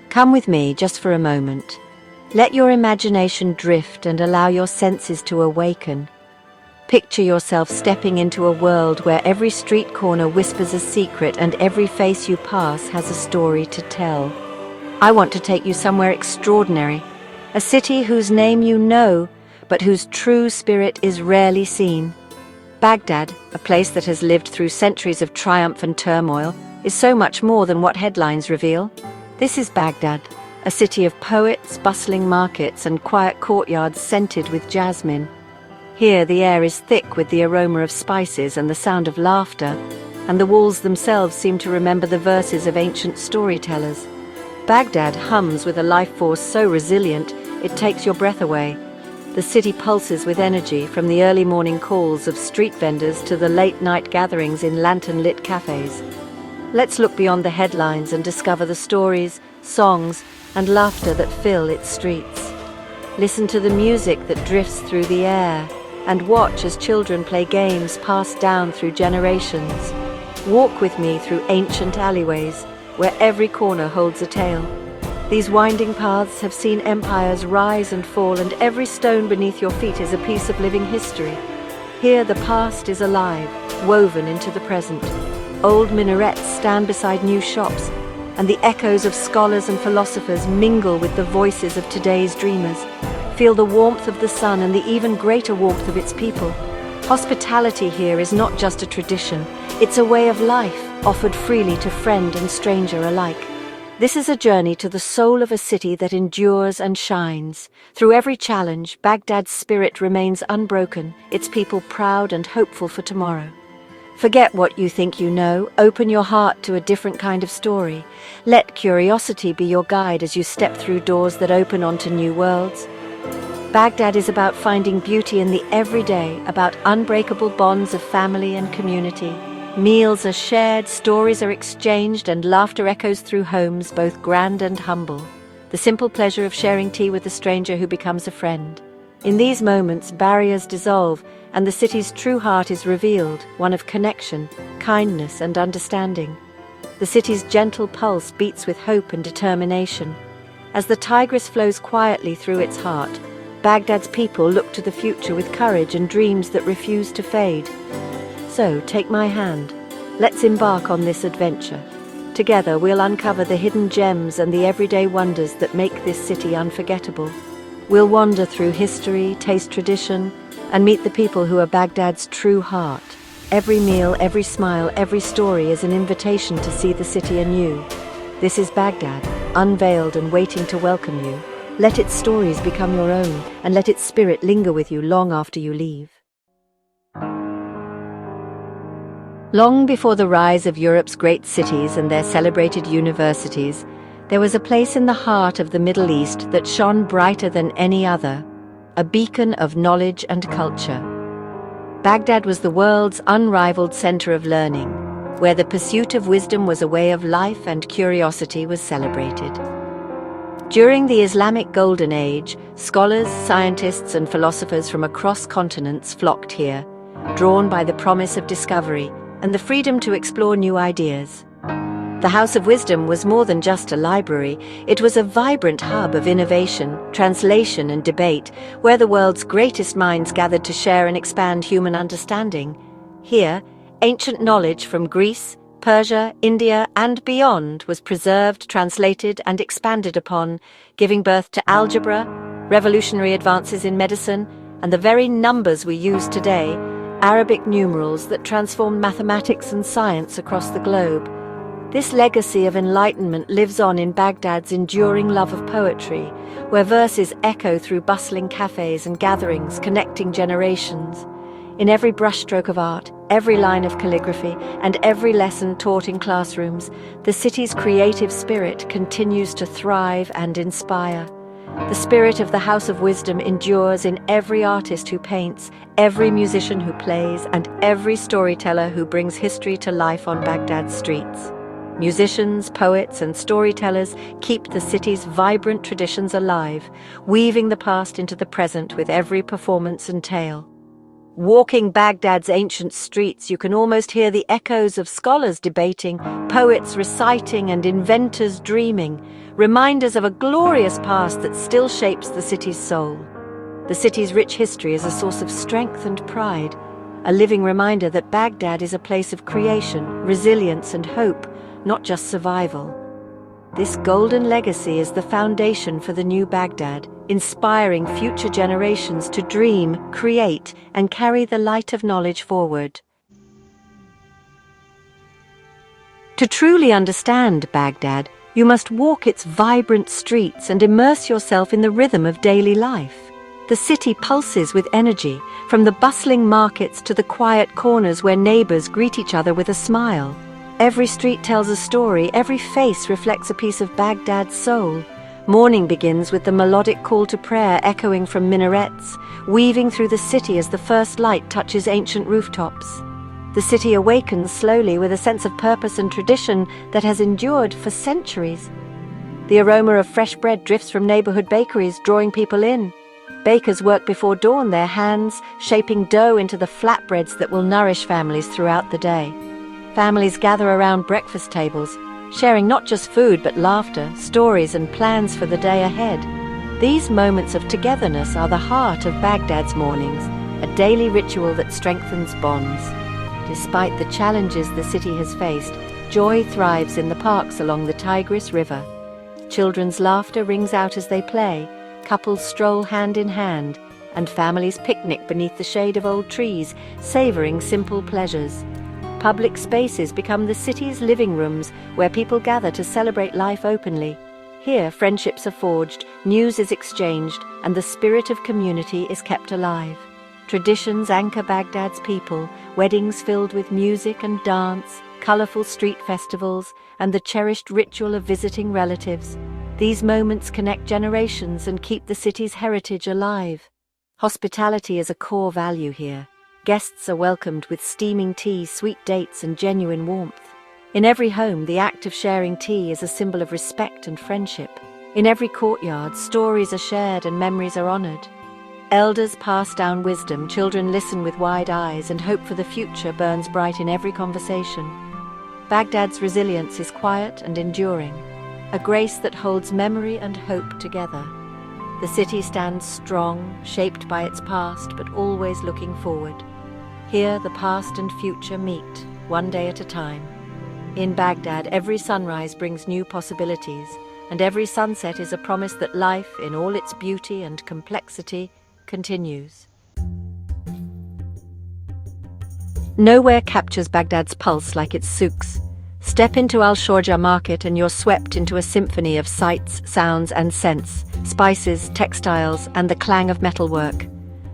Come with me just for a moment. Let your imagination drift and allow your senses to awaken. Picture yourself stepping into a world where every street corner whispers a secret and every face you pass has a story to tell. I want to take you somewhere extraordinary, a city whose name you know, but whose true spirit is rarely seen. Baghdad, a place that has lived through centuries of triumph and turmoil, is so much more than what headlines reveal. This is Baghdad, a city of poets, bustling markets, and quiet courtyards scented with jasmine. Here the air is thick with the aroma of spices and the sound of laughter, and the walls themselves seem to remember the verses of ancient storytellers. Baghdad hums with a life force so resilient it takes your breath away. The city pulses with energy, from the early morning calls of street vendors to the late-night gatherings in lantern-lit cafes. Let's look beyond the headlines and discover the stories, songs, and laughter that fill its streets. Listen to the music that drifts through the air, and watch as children play games passed down through generations. Walk with me through ancient alleyways, where every corner holds a tale. These winding paths have seen empires rise and fall, and every stone beneath your feet is a piece of living history. Here the past is alive, woven into the present. Old minarets stand beside new shops, and the echoes of scholars and philosophers mingle with the voices of today's dreamers. Feel the warmth of the sun and the even greater warmth of its people. Hospitality here is not just a tradition, it's a way of life, offered freely to friend and stranger alike. This is a journey to the soul of a city that endures and shines. Through every challenge, Baghdad's spirit remains unbroken, its people proud and hopeful for tomorrow. Forget what you think you know, open your heart to a different kind of story. Let curiosity be your guide as you step through doors that open onto new worlds. Baghdad is about finding beauty in the everyday, about unbreakable bonds of family and community. Meals are shared, stories are exchanged, and laughter echoes through homes both grand and humble. The simple pleasure of sharing tea with a stranger who becomes a friend. In these moments, barriers dissolve, and the city's true heart is revealed, one of connection, kindness, and understanding. The city's gentle pulse beats with hope and determination. As the Tigris flows quietly through its heart, Baghdad's people look to the future with courage and dreams that refuse to fade. So, take my hand. Let's embark on this adventure. Together, we'll uncover the hidden gems and the everyday wonders that make this city unforgettable. We'll wander through history, taste tradition, and meet the people who are Baghdad's true heart. Every meal, every smile, every story is an invitation to see the city anew. This is Baghdad, unveiled and waiting to welcome you. Let its stories become your own, and let its spirit linger with you long after you leave. Long before the rise of Europe's great cities and their celebrated universities, there was a place in the heart of the Middle East that shone brighter than any other, a beacon of knowledge and culture. Baghdad was the world's unrivaled center of learning, where the pursuit of wisdom was a way of life and curiosity was celebrated. During the Islamic Golden Age, scholars, scientists, and philosophers from across continents flocked here, drawn by the promise of discovery and the freedom to explore new ideas. The House of Wisdom was more than just a library. It was a vibrant hub of innovation, translation, and debate, where the world's greatest minds gathered to share and expand human understanding. Here, ancient knowledge from Greece, Persia, India, and beyond was preserved, translated, and expanded upon, giving birth to algebra, revolutionary advances in medicine, and the very numbers we use today, Arabic numerals that transformed mathematics and science across the globe. This legacy of enlightenment lives on in Baghdad's enduring love of poetry, where verses echo through bustling cafes and gatherings, connecting generations. In every brushstroke of art, every line of calligraphy, and every lesson taught in classrooms, the city's creative spirit continues to thrive and inspire. The spirit of the House of Wisdom endures in every artist who paints, every musician who plays, and every storyteller who brings history to life on Baghdad's streets. Musicians, poets, and storytellers keep the city's vibrant traditions alive, weaving the past into the present with every performance and tale. Walking Baghdad's ancient streets, you can almost hear the echoes of scholars debating, poets reciting, and inventors dreaming, reminders of a glorious past that still shapes the city's soul. The city's rich history is a source of strength and pride, a living reminder that Baghdad is a place of creation, resilience, and hope, not just survival. This golden legacy is the foundation for the new Baghdad, inspiring future generations to dream, create, and carry the light of knowledge forward. To truly understand Baghdad, you must walk its vibrant streets and immerse yourself in the rhythm of daily life. The city pulses with energy, from the bustling markets to the quiet corners where neighbors greet each other with a smile. Every street tells a story, every face reflects a piece of Baghdad's soul. Morning begins with the melodic call to prayer echoing from minarets, weaving through the city as the first light touches ancient rooftops. The city awakens slowly with a sense of purpose and tradition that has endured for centuries. The aroma of fresh bread drifts from neighborhood bakeries, drawing people in. Bakers work before dawn, their hands shaping dough into the flatbreads that will nourish families throughout the day. Families gather around breakfast tables, sharing not just food but laughter, stories, and plans for the day ahead. These moments of togetherness are the heart of Baghdad's mornings, a daily ritual that strengthens bonds. Despite the challenges the city has faced, joy thrives in the parks along the Tigris River. Children's laughter rings out as they play, couples stroll hand in hand, and families picnic beneath the shade of old trees, savoring simple pleasures. Public spaces become the city's living rooms where people gather to celebrate life openly. Here, friendships are forged, news is exchanged, and the spirit of community is kept alive. Traditions anchor Baghdad's people, weddings filled with music and dance, colorful street festivals, and the cherished ritual of visiting relatives. These moments connect generations and keep the city's heritage alive. Hospitality is a core value here. Guests are welcomed with steaming tea, sweet dates, and genuine warmth. In every home, the act of sharing tea is a symbol of respect and friendship. In every courtyard, stories are shared and memories are honored. Elders pass down wisdom, children listen with wide eyes, and hope for the future burns bright in every conversation. Baghdad's resilience is quiet and enduring, a grace that holds memory and hope together. The city stands strong, shaped by its past, but always looking forward. Here, the past and future meet, one day at a time. In Baghdad, every sunrise brings new possibilities, and every sunset is a promise that life, in all its beauty and complexity, continues. Nowhere captures Baghdad's pulse like its souks. Step into Al Shorja market and you're swept into a symphony of sights, sounds, and scents, spices, textiles, and the clang of metalwork.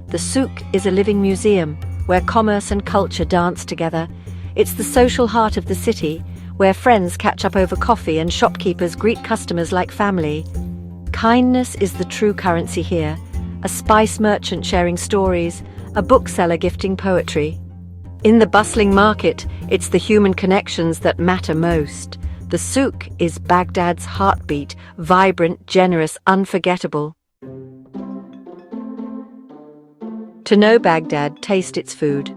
The souk is a living museum where commerce and culture dance together. It's the social heart of the city, where friends catch up over coffee and shopkeepers greet customers like family. Kindness is the true currency here, a spice merchant sharing stories, a bookseller gifting poetry. In the bustling market, it's the human connections that matter most. The souk is Baghdad's heartbeat, vibrant, generous, unforgettable. To know Baghdad, taste its food.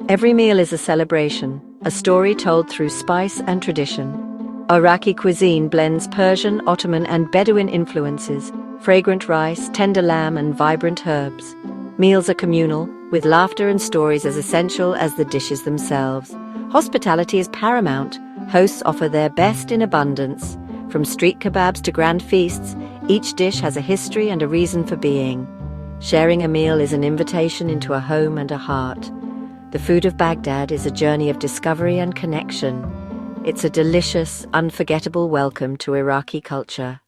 Every meal is a celebration, a story told through spice and tradition. Iraqi cuisine blends Persian, Ottoman, and Bedouin influences, fragrant rice, tender lamb, and vibrant herbs. Meals are communal, with laughter and stories as essential as the dishes themselves. Hospitality is paramount. Hosts offer their best in abundance. From street kebabs to grand feasts, each dish has a history and a reason for being. Sharing a meal is an invitation into a home and a heart. The food of Baghdad is a journey of discovery and connection. It's a delicious, unforgettable welcome to Iraqi culture.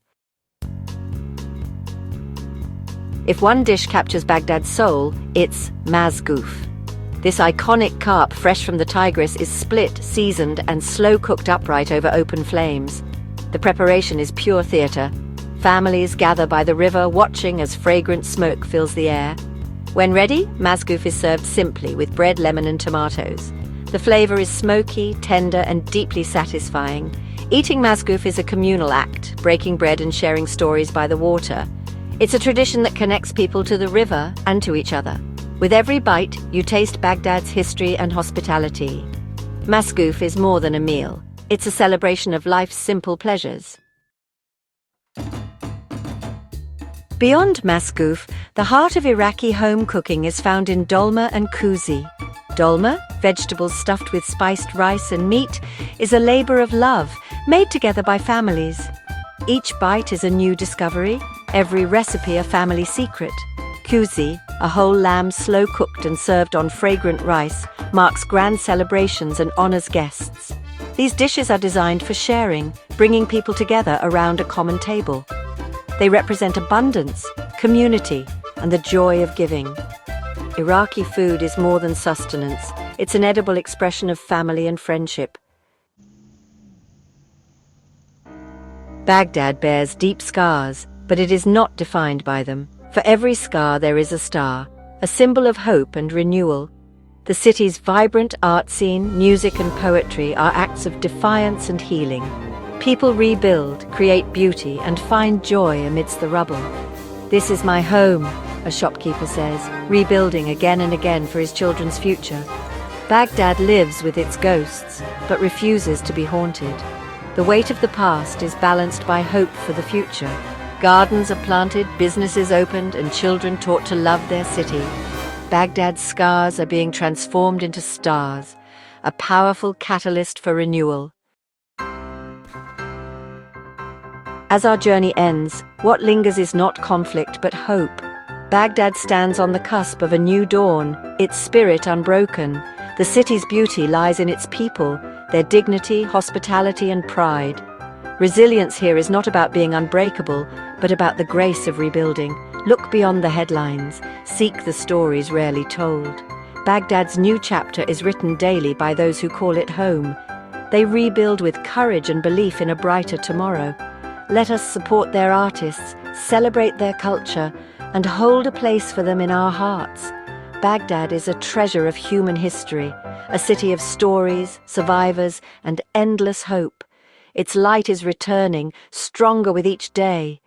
If one dish captures Baghdad's soul, it's mazgouf. This iconic carp, fresh from the Tigris, is split, seasoned, and slow-cooked upright over open flames. The preparation is pure theatre. Families gather by the river, watching as fragrant smoke fills the air. When ready, mazgouf is served simply with bread, lemon, and tomatoes. The flavor is smoky, tender, and deeply satisfying. Eating mazgouf is a communal act, breaking bread and sharing stories by the water. It's a tradition that connects people to the river and to each other. With every bite, you taste Baghdad's history and hospitality. Maskouf is more than a meal. It's a celebration of life's simple pleasures. Beyond Maskouf, the heart of Iraqi home cooking is found in dolma and kuzi. Dolma, vegetables stuffed with spiced rice and meat, is a labor of love, made together by families. Each bite is a new discovery, every recipe a family secret. Kuzi, a whole lamb slow-cooked and served on fragrant rice, marks grand celebrations and honors guests. These dishes are designed for sharing, bringing people together around a common table. They represent abundance, community, and the joy of giving. Iraqi food is more than sustenance. It's an edible expression of family and friendship. Baghdad bears deep scars, but it is not defined by them. For every scar there is a star, a symbol of hope and renewal. The city's vibrant art scene, music and poetry are acts of defiance and healing. People rebuild, create beauty, and find joy amidst the rubble. "This is my home," a shopkeeper says, rebuilding again and again for his children's future. Baghdad lives with its ghosts, but refuses to be haunted. The weight of the past is balanced by hope for the future. Gardens are planted, businesses opened, and children taught to love their city. Baghdad's scars are being transformed into stars, a powerful catalyst for renewal. As our journey ends, what lingers is not conflict but hope. Baghdad stands on the cusp of a new dawn, its spirit unbroken. The city's beauty lies in its people, their dignity, hospitality, and pride. Resilience here is not about being unbreakable, but about the grace of rebuilding. Look beyond the headlines, seek the stories rarely told. Baghdad's new chapter is written daily by those who call it home. They rebuild with courage and belief in a brighter tomorrow. Let us support their artists, celebrate their culture, and hold a place for them in our hearts. Baghdad is a treasure of human history, a city of stories, survivors, and endless hope. Its light is returning, stronger with each day.